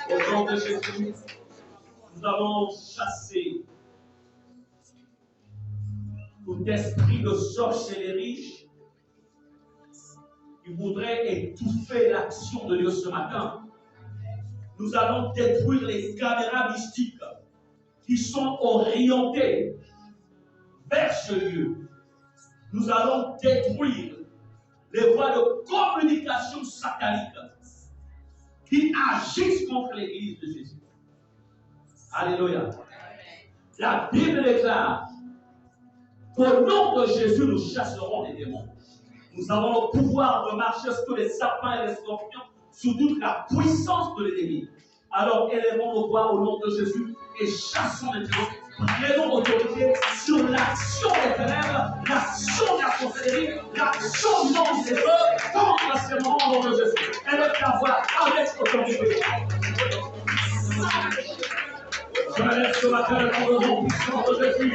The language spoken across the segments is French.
Au nom de Jésus, nous allons chasser tout esprit de sorcellerie qui voudrait étouffer l'action de Dieu ce matin. Nous allons détruire les caméras mystiques qui sont orientées vers ce lieu. Nous allons détruire les voies de communication sataniques qui agissent contre l'Église de Jésus. Alléluia. La Bible déclare qu'au nom de Jésus, nous chasserons les démons. Nous avons le pouvoir de marcher sur les serpents et les scorpions, sous toute la puissance de l'ennemi. Alors élevons nos voix au nom de Jésus et chassons les démons. Prenons autorité sur l'action des ténèbres, l'action de la sorcellerie, l'action du monde des œuvres, contre ces moments au nom de Jésus. Élève ta voix avec autorité. Je me lève ce matin dans le nom puissant de Jésus.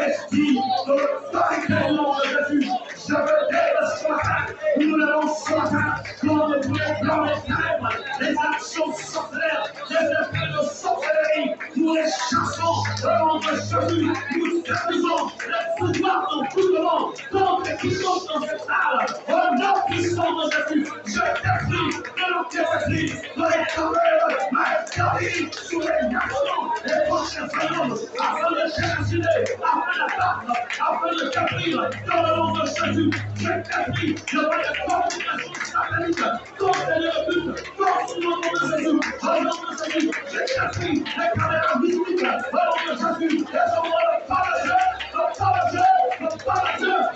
Esprit de l'autorité au nom de Jésus. Je me lève ce matin. Nous levons ce matin dans les ténèbres, les actions sorcières, les esprits de sorcellerie. Nous les chassons au nom de Jésus. Nous détruisons les pouvoirs dans tout le monde, contre les puissances dans cette salle. Au nom puissant de Jésus, je détruis de l'autorité, de l'éternel, ma éternité sur les nations, les prochains royaumes, afin de génocider, afin d'abattre, afin de détruire, dans le nom de Jésus, je détruis de la communication satanique, contre les culte, contre le nom de Jésus, au nom de Jésus, je détruis les caméras mystiques, au nom de Jésus, et je vois le parageur,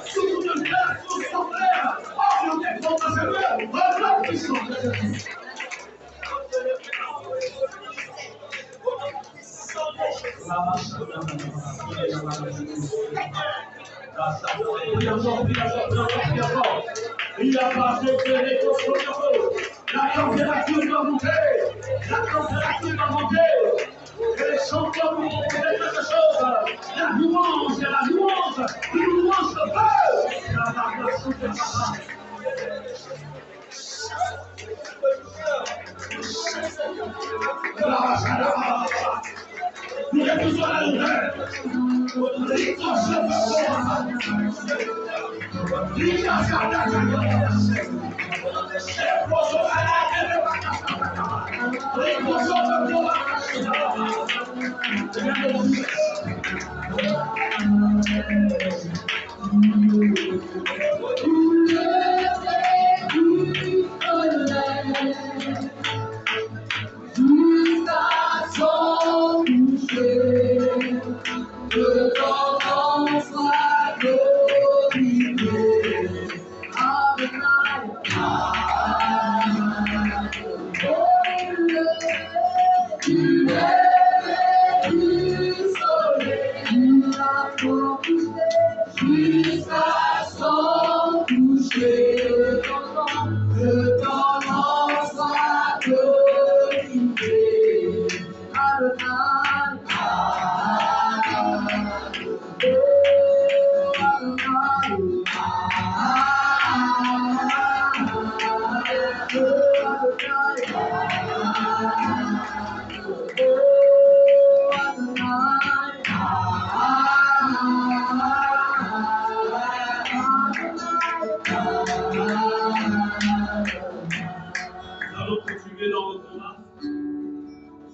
sous une relation sorcière, orientée contre ce lieu, au nom puissant de Jésus. Il a pas fait les choses. La température va monter. La température va monter. Et les champions vont faire quelque chose. La louange, une louange de feu. Nous refusons la nouvelle.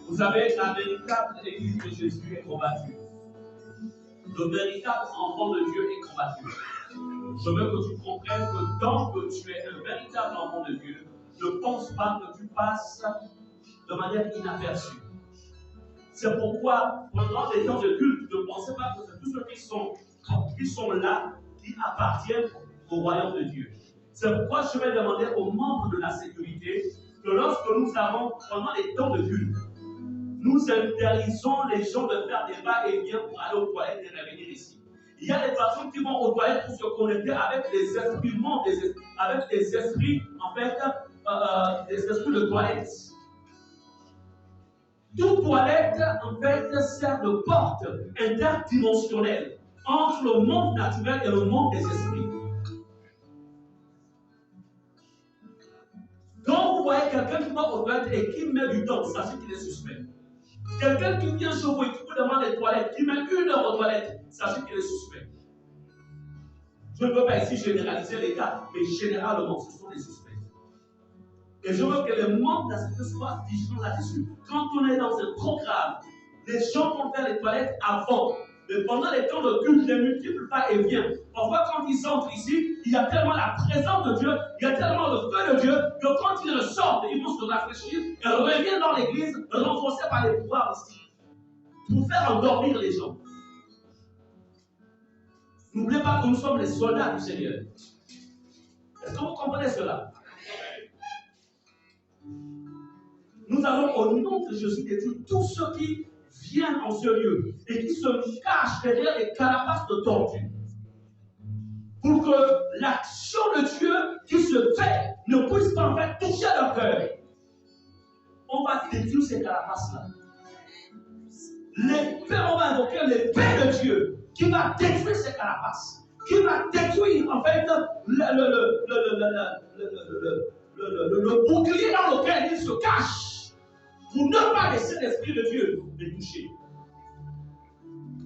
Vous savez, la véritable Église de Jésus est combattue. Le véritable enfant de Dieu est combattu. Je veux que tu comprennes que tant que tu es un véritable enfant de Dieu, ne pense pas que tu passes de manière inaperçue. C'est pourquoi, pendant les temps de culte, ne pensez pas que c'est tous ceux qui sont là, qui appartiennent au royaume de Dieu. C'est pourquoi je vais demander aux membres de la sécurité que lorsque nous avons, pendant les temps de culte, nous interdisons les gens de faire des va-et-vient pour aller aux toilettes et revenir ici. Il y a des personnes qui vont aux toilettes pour se connecter avec des esprits, avec des esprits, en fait, des esprits de toilette. Toute toilette, en fait, sert de porte interdimensionnelle entre le monde naturel et le monde des esprits. Quand vous voyez quelqu'un qui va aux toilettes et qui met du temps, sachez qu'il est suspect. Quelqu'un qui vient chez vous et qui vous demande les toilettes, qui met 1 heure aux toilettes, sachez qu'il est suspect. Je ne veux pas ici généraliser les cas, mais généralement, ce sont des suspects. Et je veux que les membres de la société soient vigilants là-dessus. Quand on est dans un programme, les gens vont faire les toilettes avant. Mais pendant les temps de culte, les multiples pas et viennent. Parfois, quand ils entrent ici, il y a tellement la présence de Dieu, il y a tellement le feu de Dieu, que quand ils ressortent, ils vont se rafraîchir et reviennent dans l'église, renforcés par les pouvoirs ici, pour faire endormir les gens. N'oubliez pas que nous sommes les soldats du Seigneur. Est-ce que vous comprenez cela? Nous allons, au nom de Jésus, détruire tous ceux qui viennent en ce lieu et qui se cachent derrière les carapaces de tortue. Pour que l'action de Dieu qui se fait ne puisse pas en fait toucher leur cœur. On va détruire ces carapaces-là. On va invoquer l'épée de Dieu qui va détruire ces carapaces, qui va détruire en fait le bouclier dans lequel il se cache. Pour ne pas laisser l'Esprit de Dieu les toucher.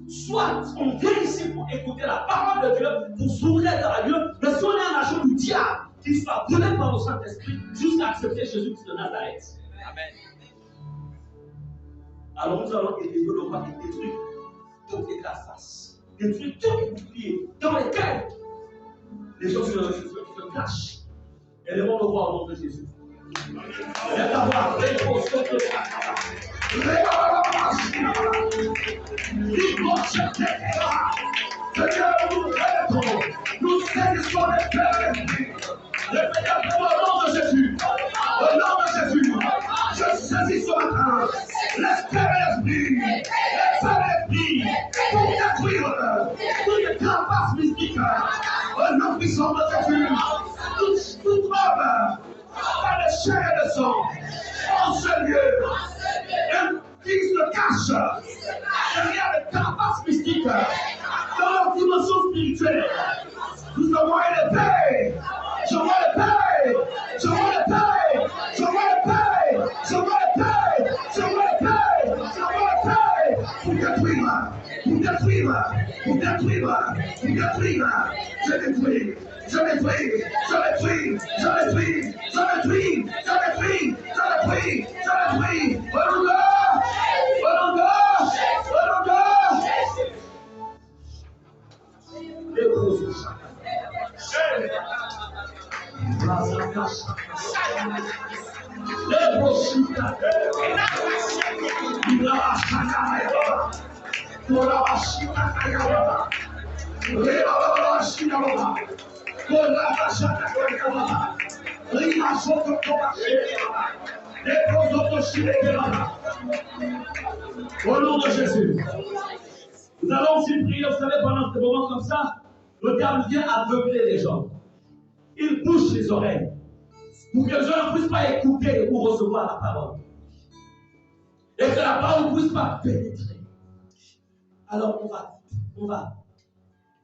Soit on vient ici pour écouter la parole de Dieu, pour s'ouvrir à Dieu, mais si on est un agent du diable, qu'il soit brûlé par le Saint-Esprit jusqu'à accepter Jésus-Christ de Nazareth. Amen. Alors nous allons aider le roi et détruire toutes les faces, détruire tous les boucliers dans lesquels les gens se cachent. Et les vont le voir au nom de Jésus. Nous saisissons l'esprit. Au nom de Jésus. Au nom de Jésus. Je saisis ce matin l'esprit. L'esprit pour détruire toutes les carapaces mystiques. Au nom puissant de Jésus. Toute homme par le chair et le sang, en ce lieu, qui se cache derrière les carapaces mystiques dans leur dimension spirituelle. Nous avons une paix. Je vois la paix. Je vois la paix. Je vois la paix. Je vois la paix. Je vois la paix. Je vois la paix. Pour détruire. Pour détruire. Pour détruire. Pour détruire. Je détruis. Je détruis, je détruis, je détruis, je détruis, je détruis, je détruis, je détruis. Au nom de au nom de Jésus, nous allons aussi prier, vous savez, pendant ce moment comme ça, le diable vient aveugler les gens. Il bouche les oreilles pour que les gens ne puissent pas écouter ou recevoir la parole. Et que la parole ne puisse pas pénétrer. Alors on va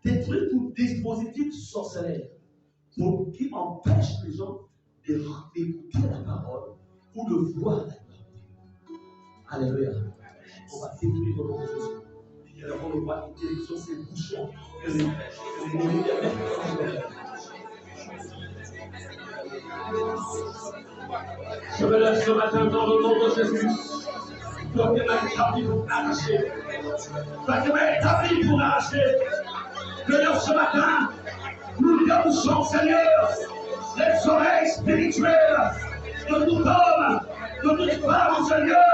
détruire tout dispositif sorcellaire qui empêche les gens d'écouter la parole ou de voir la parole. Alléluia. On va détruire au nom de Jésus. Et alors on voit une direction, ces bouchons que les ennemis Je me lève ce matin dans le nom de Jésus. Toi qui m'as établi pour arracher. Toi qui m'as établi pour arracher. Seigneur, ce matin, nous débouchons, Seigneur, les oreilles spirituelles de tout homme, de toute femme, Seigneur.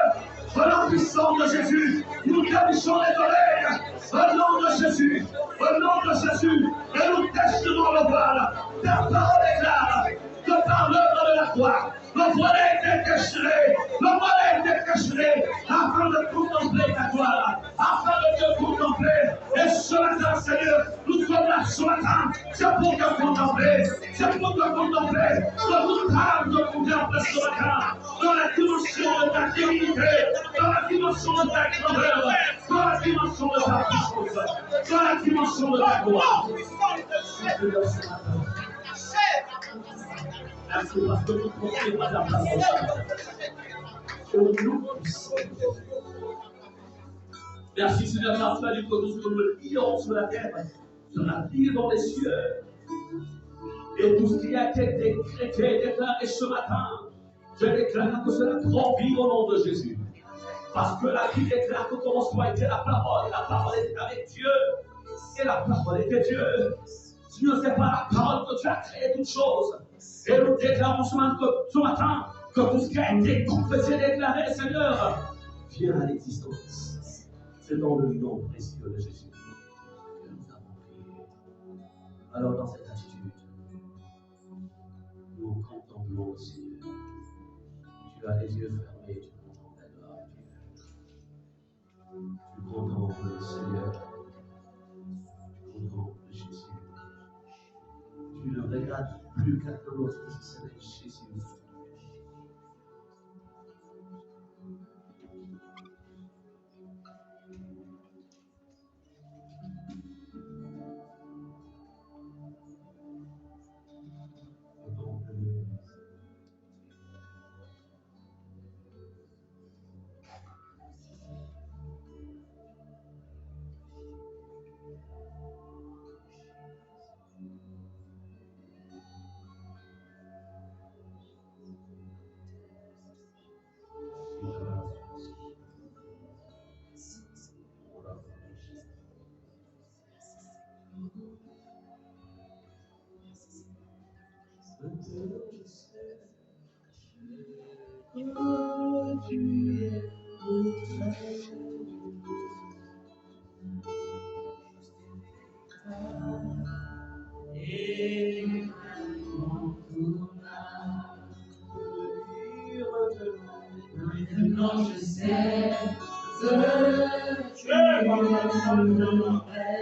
Au nom puissant de Jésus, nous débouchons les oreilles. Au nom de Jésus, au nom de Jésus, et nous déchirons le voile. Ta parole est claire, que par l'œuvre de la croix, le voile a été déchiré, le voile a été déchiré, afin de contempler ta gloire, afin de te contempler. Et ce matin, Seigneur, nous comme là ce matin, c'est pour te contempler, c'est pour te contempler, dans tout calme de contempler ce matin, dans la dimension de ta divinité, dans la dimension de ta grandeur, dans la dimension de ta puissance, dans la dimension de ta gloire. Merci parce que nous comptons pas la place. Merci Seigneur, parce que nous le lions sur la terre, sur la terre dans les cieux. Et tout ce qui a été décrété, déclaré ce matin, je déclare que cela prend vie au nom de Jésus. Parce que la Bible déclare que commencement était la parole était avec Dieu, et la parole était Dieu. Si ne sais pas la parole que tu as créé toutes choses, et nous déclarons ce matin que tout ce qui a été confessé, déclaré, Seigneur, vient à l'existence. C'est dans le nom précieux de Jésus que nous avons prié. Alors dans cette attitude, nous contemplons le Seigneur. Tu as les yeux fermés, tu contemples la gloire de Dieu. Tu contemples le Seigneur. Tu contemples Jésus. Tu ne regardes plus qu'un autre si ce n'est Jésus. Maintenant je sais que tu es mon frère.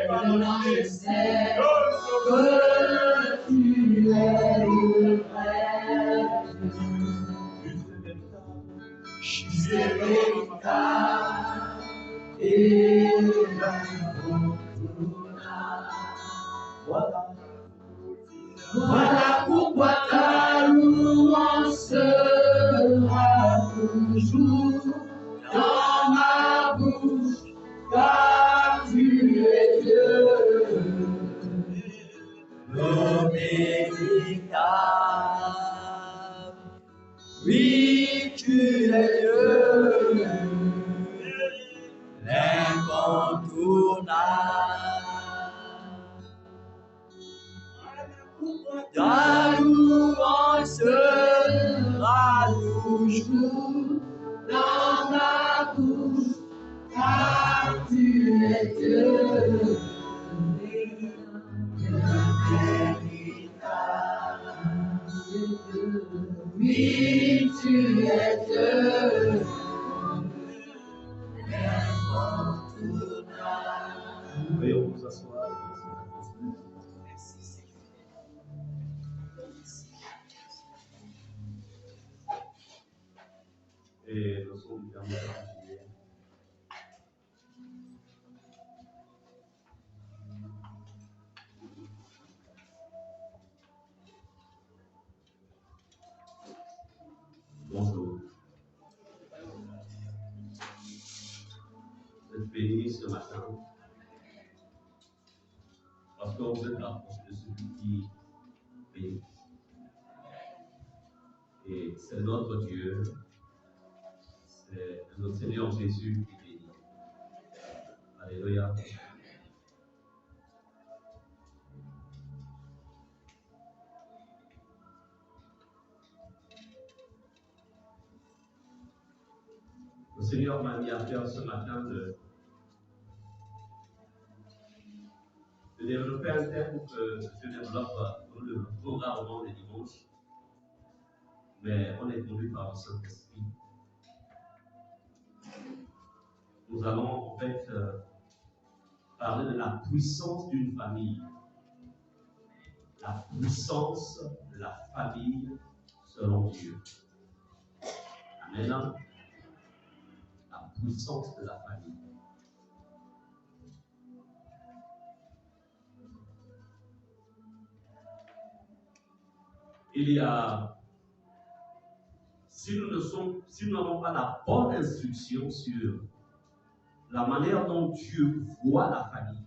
Maintenant je sais que tu es mon frère. Je suis véritable et voilà pourquoi ta louange sera toujours dans ma bouche, car tu es Dieu, l'homme véritable. Oui, tu es Dieu, l'incontournable. Ta louange sera toujours dans ma bouche, car tu es Dieu, oui, tu es Dieu, l'incontournable. Veuillez vous asseoir. Et le son du permet de continuer. Bonjour. Vous êtes bénis ce matin parce que vous êtes rapprochés de celui qui bénit. Et c'est notre Dieu, c'est notre Seigneur Jésus qui bénit. Alléluia. Le Seigneur m'a mis à faire ce matin de de développer un thème que je développe dans le programme des dimanches, mais on est conduit par le Saint-Esprit. Nous allons en fait parler de la puissance d'une famille. La puissance de la famille selon Dieu. Amen. La puissance de la famille. Il y a, si nous n'avons pas la bonne instruction sur la manière dont Dieu voit la famille,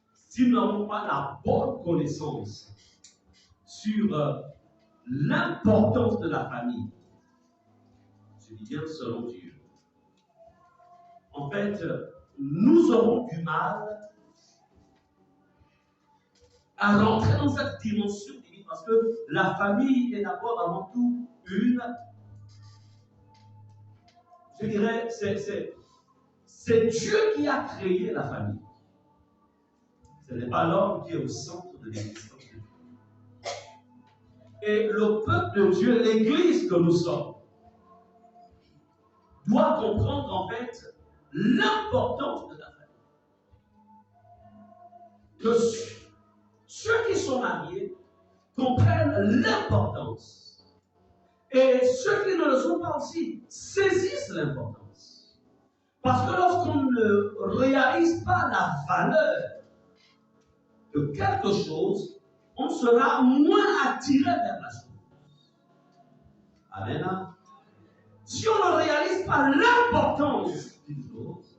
si nous n'avons pas la bonne connaissance sur l'importance de la famille, je dis bien selon Dieu, en fait, nous aurons du mal à rentrer dans cette dimension divine parce que la famille est d'abord avant tout je dirais, c'est Dieu qui a créé la famille. Ce n'est pas l'homme qui est au centre de l'existence de Dieu. Et le peuple de Dieu, l'Église que nous sommes, doit comprendre en fait l'importance de la famille. Que ceux qui sont mariés comprennent l'importance. Et ceux qui ne le sont pas aussi saisissent l'importance. Parce que lorsqu'on ne réalise pas la valeur de quelque chose, on sera moins attiré vers la chose. Amen. Si on ne réalise pas l'importance d'une chose,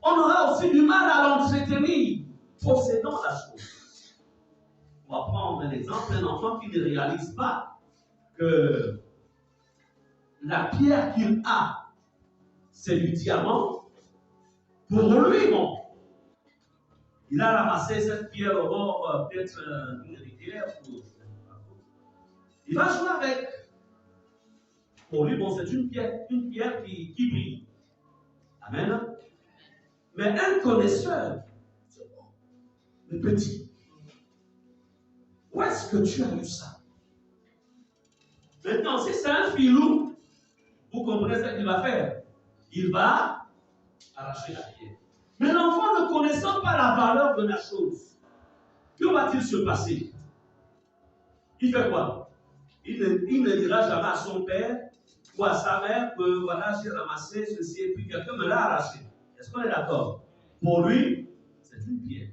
on aura aussi du mal à l'entretenir, possédant la chose. On va prendre l'exemple d'un enfant qui ne réalise pas que la pierre qu'il a, c'est du diamant. Pour lui, bon, il a ramassé cette pierre au bord peut-être d'une rivière. Il va jouer avec. Pour lui, bon, c'est une pierre qui brille. Amen. Mais un connaisseur, le petit, où est-ce que tu as eu ça? Maintenant, si c'est un filou, vous comprenez ce qu'il va faire. Il va arracher la pierre. Mais l'enfant ne connaissant pas la valeur de la chose, que va-t-il se passer? Il fait quoi? Il ne dira jamais à son père ou à sa mère que voilà, j'ai ramassé ceci et puis quelqu'un me l'a arraché. Est-ce qu'on est d'accord? Pour lui, c'est une pierre.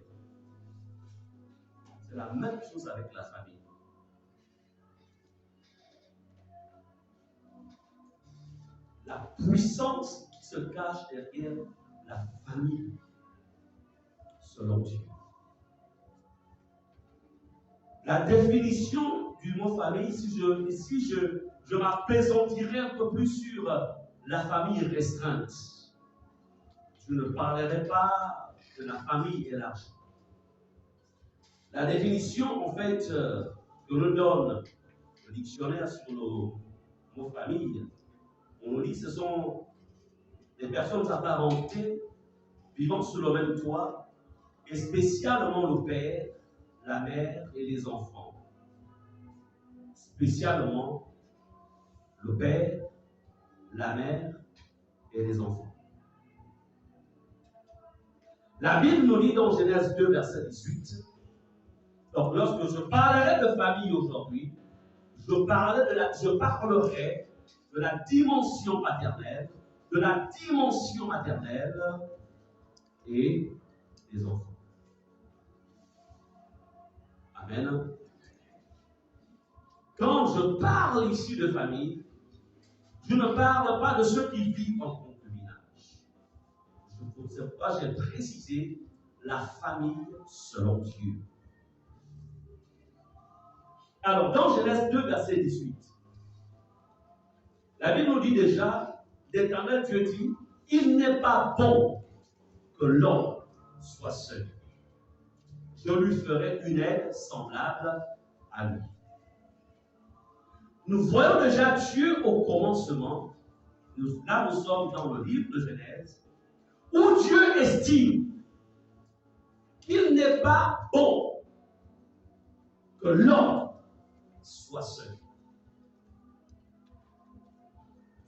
C'est la même chose avec la famille. La puissance qui se cache derrière la famille, selon Dieu. La définition du mot famille, si je m'appesantirais un peu plus sur la famille restreinte, je ne parlerai pas de la famille élargie. La définition, en fait, que nous donne le dictionnaire sur le mot famille, on nous dit que ce sont des personnes apparentées vivant sous le même toit, et spécialement le père, la mère et les enfants. Spécialement le père, la mère et les enfants. La Bible nous dit dans Genèse 2, verset 18, donc lorsque je parlerai de famille aujourd'hui, je parlerai de la dimension paternelle, de la dimension maternelle et des enfants. Amen. Quand je parle ici de famille, je ne parle pas de ceux qui vivent en concubinage. C'est pourquoi j'ai précisé la famille selon Dieu. Alors, dans Genèse 2, verset 18, la Bible nous dit déjà, l'Éternel Dieu dit, il n'est pas bon que l'homme soit seul. Je lui ferai une aide semblable à lui. Nous voyons déjà Dieu au commencement. Là, nous sommes dans le livre de Genèse, où Dieu estime qu'il n'est pas bon que l'homme soit seul.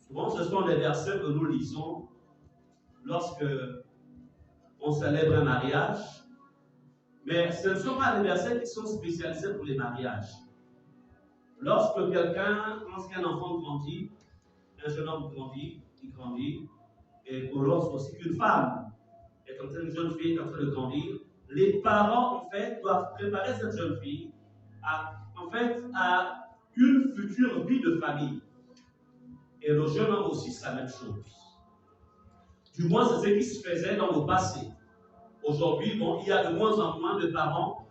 Souvent, ce sont des versets que nous lisons lorsque on célèbre un mariage, mais ce ne sont pas des versets qui sont spécialisés pour les mariages. Lorsqu'un enfant grandit, un jeune homme grandit, il grandit, et lorsque aussi qu'une femme est en train, une jeune fille est en train de grandir, les parents, en fait, doivent préparer cette jeune fille à une future vie de famille. Et le jeune homme aussi, c'est la même chose. Du moins, c'est ce qui se faisait dans le passé. Aujourd'hui, il y a de moins en moins de parents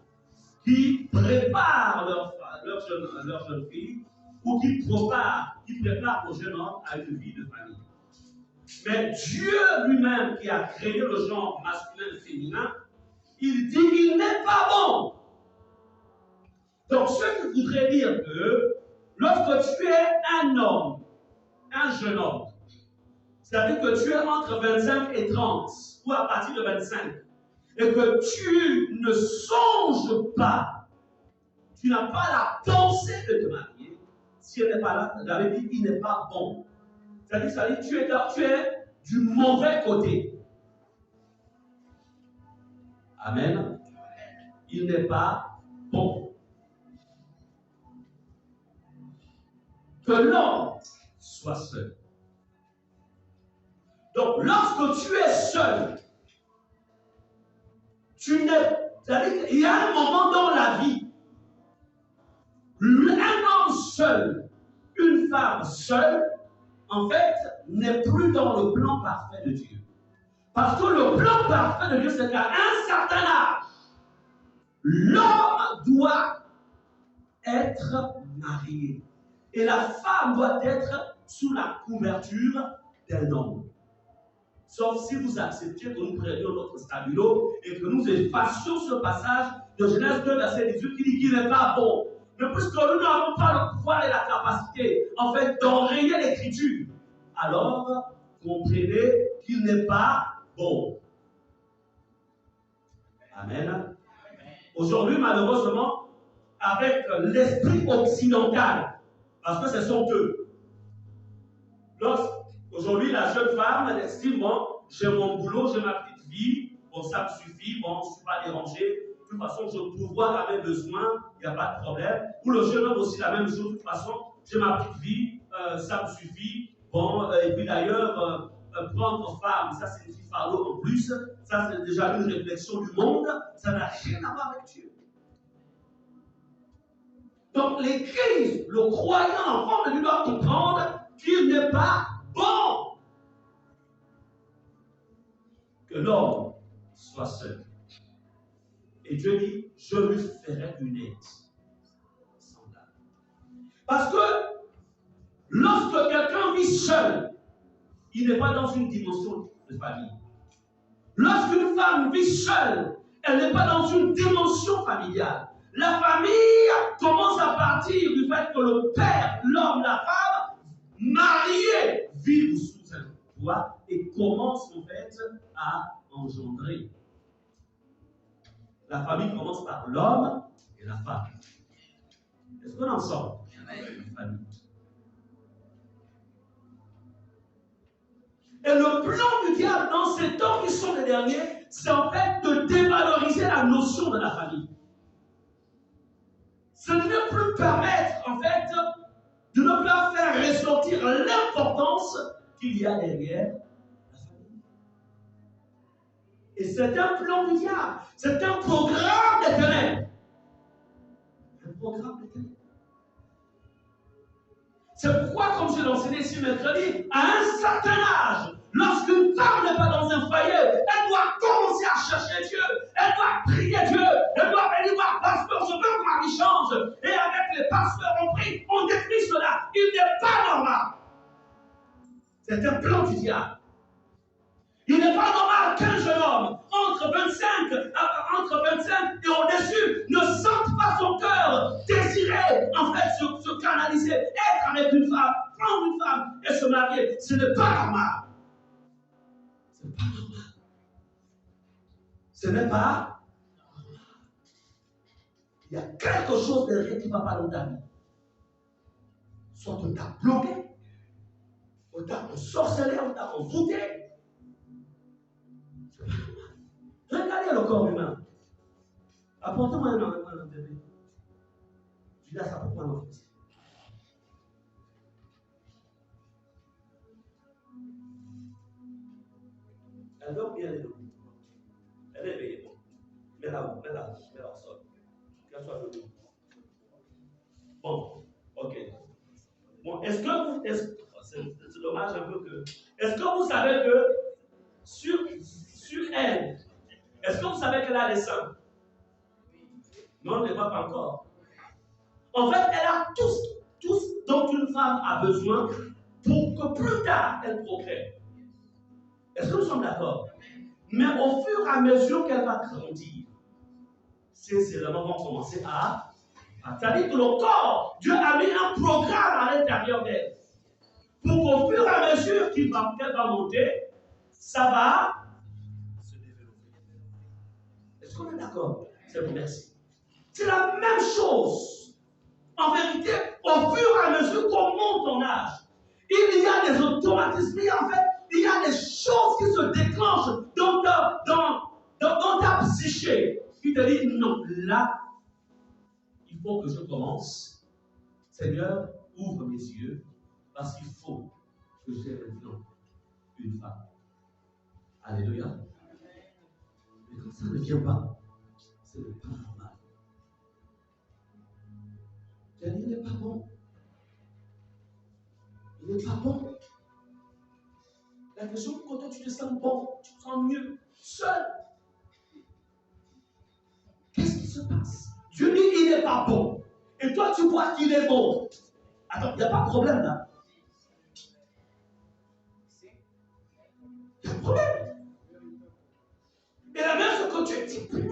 qui préparent leur jeune fille ou qui préparent le jeune homme à une vie de famille. Mais Dieu lui-même, qui a créé le genre masculin et féminin, il dit qu'il n'est pas bon. Donc, ce qui voudrait dire que lorsque tu es un homme, un jeune homme, c'est-à-dire que tu es entre 25 et 30, ou à partir de 25, et que tu ne songes pas, tu n'as pas la pensée de te marier, si elle n'est pas là, j'avais dit qu'il n'est pas bon. C'est-à-dire tu es du mauvais côté. Amen. Il n'est pas bon que l'homme soit seul. Donc, lorsque tu es seul, c'est-à-dire qu'il y a un moment dans la vie, un homme seul, une femme seule, en fait, n'est plus dans le plan parfait de Dieu. Parce que le plan parfait de Dieu, c'est qu'à un certain âge, l'homme doit être marié. Et la femme doit être sous la couverture d'un homme. Sauf si vous acceptez que nous prenions notre stabilo et que nous effacions ce passage de Genèse 2, verset 18, qui dit qu'il n'est pas bon. Mais puisque nous n'avons pas le pouvoir et la capacité, en fait, d'enrayer l'écriture, alors comprenez qu'il n'est pas bon. Amen. Aujourd'hui, malheureusement, avec l'esprit occidental, parce que ce sont eux. Aujourd'hui, la jeune femme, elle estime, bon, j'ai mon boulot, j'ai ma petite vie, bon, ça me suffit, bon, je ne suis pas dérangé. De toute façon, je pourvois à mes besoins, il n'y a pas de problème. Ou le jeune homme aussi, la même chose, de toute façon, j'ai ma petite vie, ça me suffit. Bon, et puis d'ailleurs, prendre femme, ça c'est une petite fardeau en plus, ça c'est déjà une réflexion du monde, ça n'a rien à voir avec Dieu. Donc l'Église, le croyant, l'enfant de Dieu doit comprendre qu'il n'est pas bon que l'homme soit seul. Et Dieu dit, je lui ferai une aide semblable. Parce que lorsque quelqu'un vit seul, il n'est pas dans une dimension de famille. Lorsqu'une femme vit seule, elle n'est pas dans une dimension familiale. La famille commence à partir du fait que le père, l'homme, la femme, mariés, vivent sous un toit et commencent en fait à engendrer. La famille commence par l'homme et la femme. Est-ce qu'on en sort? Une famille. Et le plan du diable dans ces temps qui sont les derniers, c'est en fait de dévaloriser la notion de la famille. C'est de ne plus permettre, en fait, de ne plus faire ressortir l'importance qu'il y a derrière la famille. Et c'est un plan du diable. C'est un programme des ténèbres. Un programme des ténèbres. C'est pourquoi, comme je l'ai enseigné ici mercredi, à un certain âge, lorsqu'une femme n'est pas dans un foyer, elle doit commencer à chercher Dieu, elle doit prier Dieu, elle doit venir voir pasteur, je veux que ma vie change. Et avec les pasteurs, on prie, on décrit cela. Il n'est pas normal. C'est un plan du diable. Il n'est pas normal qu'un jeune homme, entre 25 et au-dessus, ne sente pas son cœur désirer, en fait, se canaliser, être avec une femme, prendre une femme et se marier. Ce n'est pas normal. Ce n'est pas normal. Ce n'est pas il y a quelque chose derrière qui ne va pas dans ta vie. Soit on t'a bloqué, on t'a ensorcelé, on t'a envoûté. Regardez le corps humain. Apportez-moi un bébé. Judas, apporte-moi un enfant. Elle dort bien, elle est debout. Elle est éveillée. Mets-la au sol. Qu'elle soit debout. Bon, ok. Bon, c'est dommage un peu que. Est-ce que vous savez que sur elle, est-ce que vous savez qu'elle a des seins? Non, on ne les voit pas encore. En fait, elle a tout ce dont une femme a besoin pour que plus tard elle procrée. Est-ce que nous sommes d'accord? Mais au fur et à mesure qu'elle va grandir, ces éléments vont commencer à. C'est-à-dire que le corps, Dieu a mis un programme à l'intérieur d'elle. Pour qu'au fur et à mesure qu'elle va monter, ça va se développer. Est-ce qu'on est d'accord? C'est bon, merci. C'est la même chose. En vérité, au fur et à mesure qu'on monte en âge, il y a des automatismes, en fait, il y a des choses qui se déclenchent dans ta psyché. Qui te dit, non, là, il faut que je commence. Seigneur, ouvre mes yeux, parce qu'il faut que j'ai maintenant une femme. Alléluia. Mais quand ça ne vient pas, ce n'est pas normal. Il n'est pas bon. Il n'est pas bon. La question, quand toi tu te sens bon, tu te sens mieux, seul. Qu'est-ce qui se passe? Dieu dit il n'est pas bon. Et toi tu vois qu'il est bon. Attends, il n'y a pas de problème là. Il y a un problème. Et la même chose que tu dis, plaît.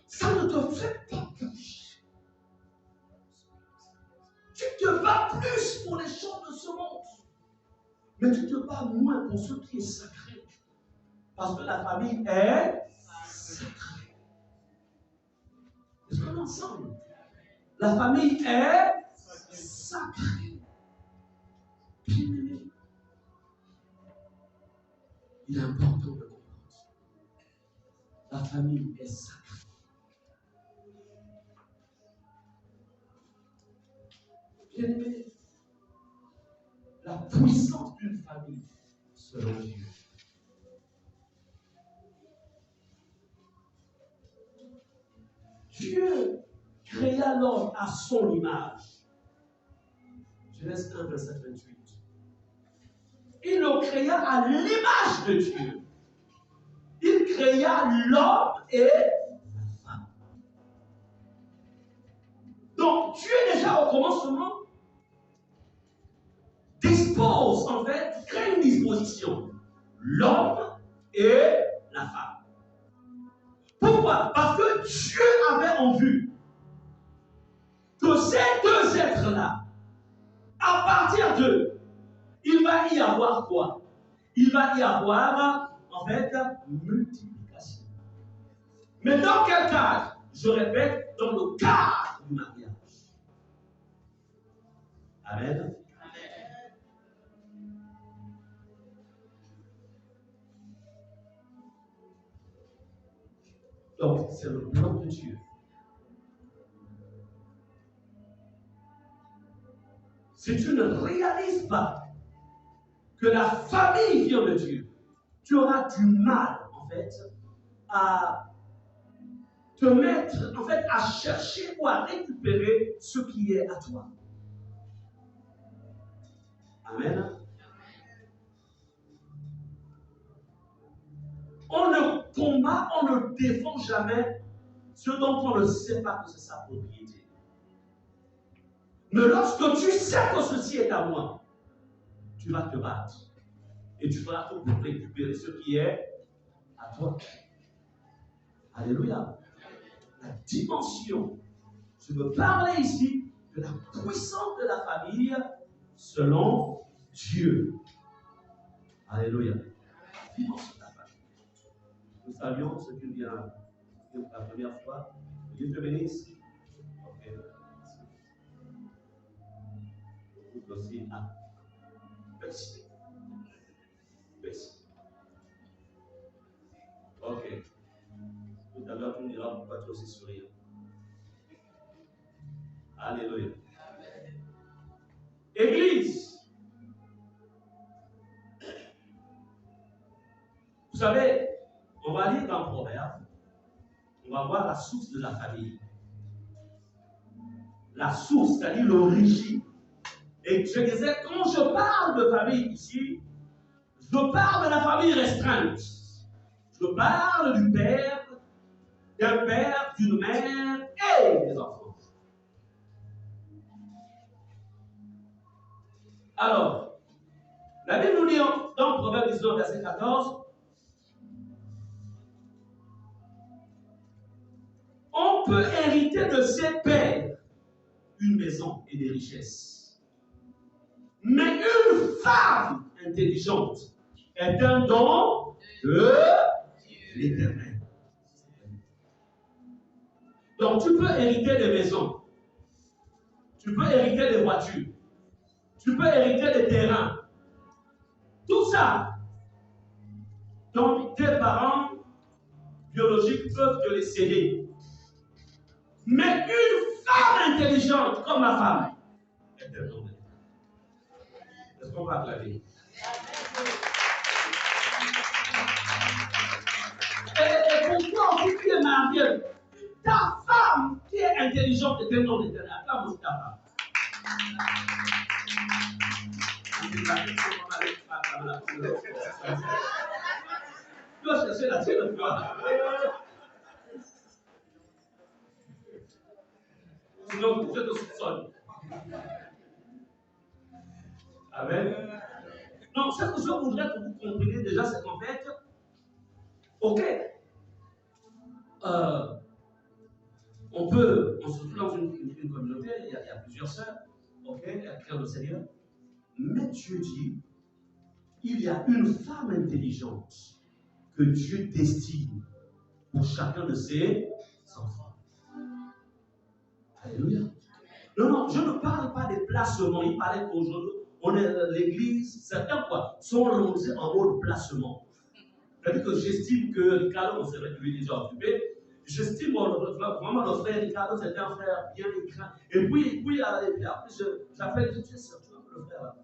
Ça ne te fait pas plus. Tu te bats plus pour les choses de ce monde. Mais tu te bats moins pour ce qui est sacré. Parce que la famille est sacrée. Est-ce qu'on est ensemble? La famille est sacrée. Bien-aimé. Il est important de comprendre. La famille est sacrée. Bien-aimé. La puissance d'une famille selon Dieu. Dieu créa l'homme à son image. Genèse 1, verset 28. Il le créa à l'image de Dieu. Il créa l'homme et la femme. Donc Dieu déjà au commencement dispose, en fait, crée une disposition. L'homme et la femme. Pourquoi? Parce que Dieu avait en vue que ces deux êtres-là, à partir d'eux, il va y avoir quoi? Il va y avoir, en fait, multiplication. Mais dans quel cadre? Je répète, dans le cadre du mariage. Amen. Donc, c'est le plan de Dieu. Si tu ne réalises pas que la famille vient de Dieu, tu auras du mal, en fait, à te mettre, en fait, à chercher ou à récupérer ce qui est à toi. Amen. On ne combat, on ne défend jamais ce dont on ne sait pas que c'est sa propriété. Mais lorsque tu sais que ceci est à moi, tu vas te battre. Et tu feras tout pour récupérer ce qui est à toi. Alléluia. La dimension. Je veux parler ici de la puissance de la famille selon Dieu. Alléluia. La dimension de la famille. Nous savions ce qu'il vient la première fois. Dieu te bénisse. Ok. Vous aussi. Ah. Merci. Merci. Ok. Tout à l'heure, tu me diras pourquoi tu es aussi sourire. Alléluia. Église. Vous savez, on va lire dans Proverbe, on va voir la source de la famille. La source, c'est-à-dire l'origine. Et je disais, quand je parle de famille ici, je parle de la famille restreinte. Je parle du père, d'un père, d'une mère et des enfants. Alors, la Bible nous dit dans Proverbe 19, verset 14, on peut hériter de ses pères une maison et des richesses. Mais une femme intelligente est un don de l'Éternel. Donc tu peux hériter des maisons, tu peux hériter des voitures, tu peux hériter des terrains. Tout ça, donc tes parents biologiques peuvent te les céder. Mais une femme intelligente comme ma femme est un don de l'Éternel. Est-ce qu'on va acclamer? Et pourquoi aussi tu es marié? Ta femme qui est intelligente est un nom d'Éternel. Acclame aussi ta femme. Tu dois chercher la tienne, tu vois. Sinon, vous êtes au sous-sol. Amen. Donc, ce que je voudrais que vous compreniez déjà, c'est qu'en fait, ok, on se trouve dans une communauté, il y a plusieurs sœurs, ok, elles crient le Seigneur, mais Dieu dit, il y a une femme intelligente que Dieu destine pour chacun de ses enfants. Alléluia. Non, je ne parle pas des placements, il parlait qu'aujourd'hui, on est l'église, certains sont lancés en mode placement. C'est-à-dire que j'estime que Ricardo, c'est vrai que lui est déjà occupé, j'estime vraiment le frère Ricardo, c'est un frère bien écrit. Et puis après, j'appelle, je dis, tu vois le frère là.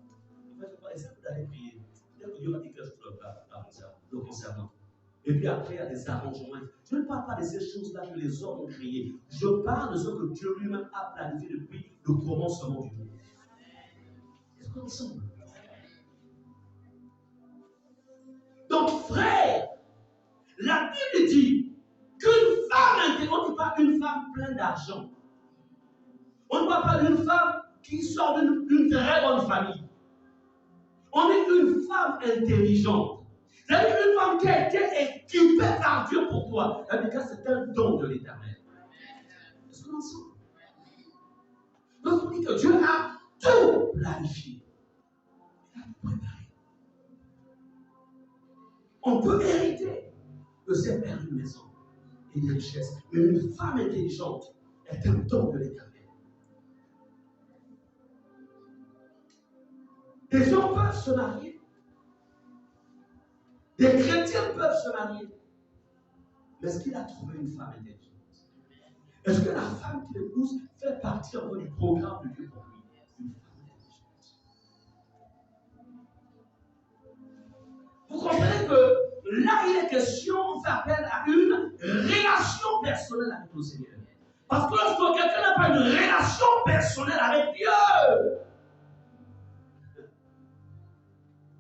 En fait, je vais essayer d'aller prier. Peut-être que Dieu va dire quelque chose le concernant. Et puis après, il y a des arrangements. Je ne parle pas de ces choses-là que les hommes ont créées. Je parle de ce que Dieu lui-même a planifié depuis le commencement du monde. Est-ce qu'on est ensemble? Donc, frère, la Bible dit qu'une femme intelligente, on ne dit pas une femme pleine d'argent. On ne parle pas d'une femme qui sort d'une très bonne famille. On est une femme intelligente. C'est-à-dire une femme qui a été équipée par Dieu pour toi. C'est un don de l'Éternel. Est-ce qu'on en sent? Donc on dit que Dieu a tout planifié. Il a tout préparé. On peut hériter de ses pères une maison et des richesses. Mais une femme intelligente est un don de l'Éternel. Des hommes peuvent se marier. Des chrétiens peuvent se marier. Mais est-ce qu'il a trouvé une femme intelligente? Est-ce que la femme qu'il épouse fait partie encore du programme de Dieu pour lui? Une femme intelligente. Vous comprenez que là, il est question, on fait appel à une relation personnelle avec le Seigneur. Parce que lorsque quelqu'un n'a pas une relation personnelle avec Dieu,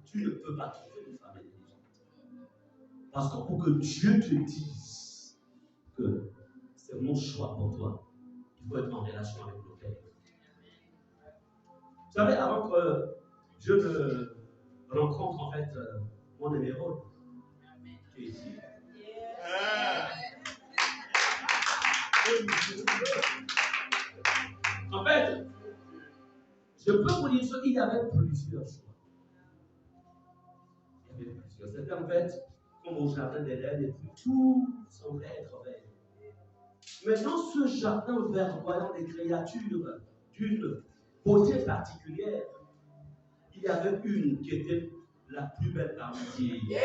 tu ne peux pas trouver une femme intelligente. Parce que pour que Dieu te dise que c'est mon choix pour toi, il faut être en relation avec le Père. Vous savez, avant que Dieu me rencontre en fait mon numéro qui est ici. En fait, je peux vous dire qu'il y avait plusieurs choix. Il y avait plusieurs. C'était en fait comme au jardin d'Éden et puis tout semblait être vert. Mais dans ce jardin verdoyant des créatures d'une beauté particulière, il y avait une qui était la plus belle parmi elles.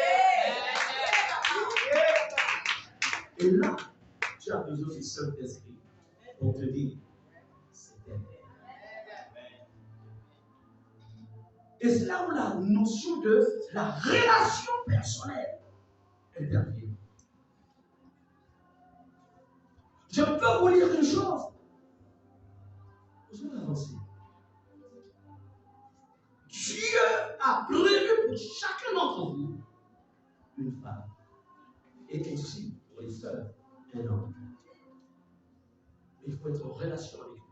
Et là, tu as besoin du Saint-Esprit pour te dire, c'était elle. Et c'est là où la notion de la relation personnelle intervient. Je peux vous dire une chose. Vous allez avancer. Dieu a prévu pour chacun d'entre vous une femme. Et aussi pour les sœurs, un homme. Il faut être en relation avec lui.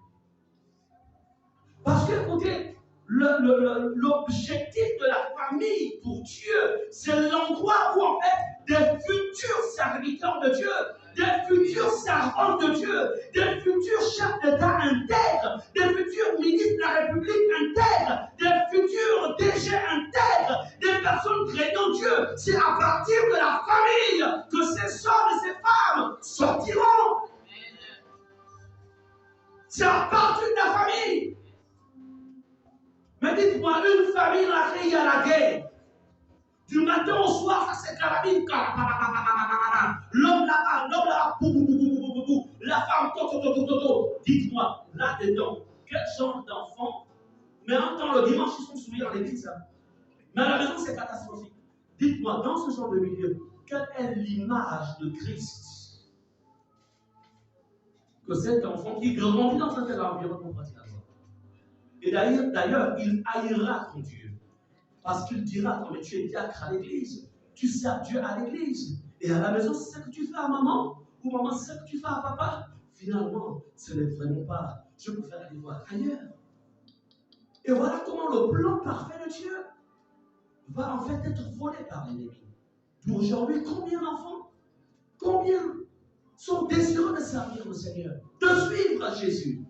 Parce que, écoutez, l'objectif de la famille pour Dieu, c'est l'endroit où, en fait, des futurs serviteurs de Dieu, des futurs servants de Dieu, des futurs chefs d'État intègres, des futurs ministres de la République intègres, des futurs DG intègres, des personnes craignant Dieu. C'est à partir de la famille que ces hommes et ces femmes sortiront. C'est à partir de la famille. Mais dites-moi, une famille dans laquelle il y a la guerre, du matin au soir, ça c'est carabine, l'homme là-bas, la femme, dites-moi, là-dedans, quel genre d'enfants, mais en temps le dimanche, ils sont soumis dans l'église, hein. Mais à la maison, c'est catastrophique. Dites-moi, dans ce genre de milieu, quelle est l'image de Christ que cet enfant qui grandit dans un tel environnement va avoir? Et d'ailleurs, il haïra ton Dieu. Parce qu'il dira, non mais tu es diacre à l'église, tu sers Dieu à l'église. Et à la maison, c'est ce que tu fais à maman, ou maman, c'est ce que tu fais à papa. Finalement, ce n'est vraiment pas. Je préfère aller voir ailleurs. Et voilà comment le plan parfait de Dieu va en fait être volé par l'ennemi. Aujourd'hui, combien d'enfants, combien sont désireux de servir le Seigneur, de suivre Jésus,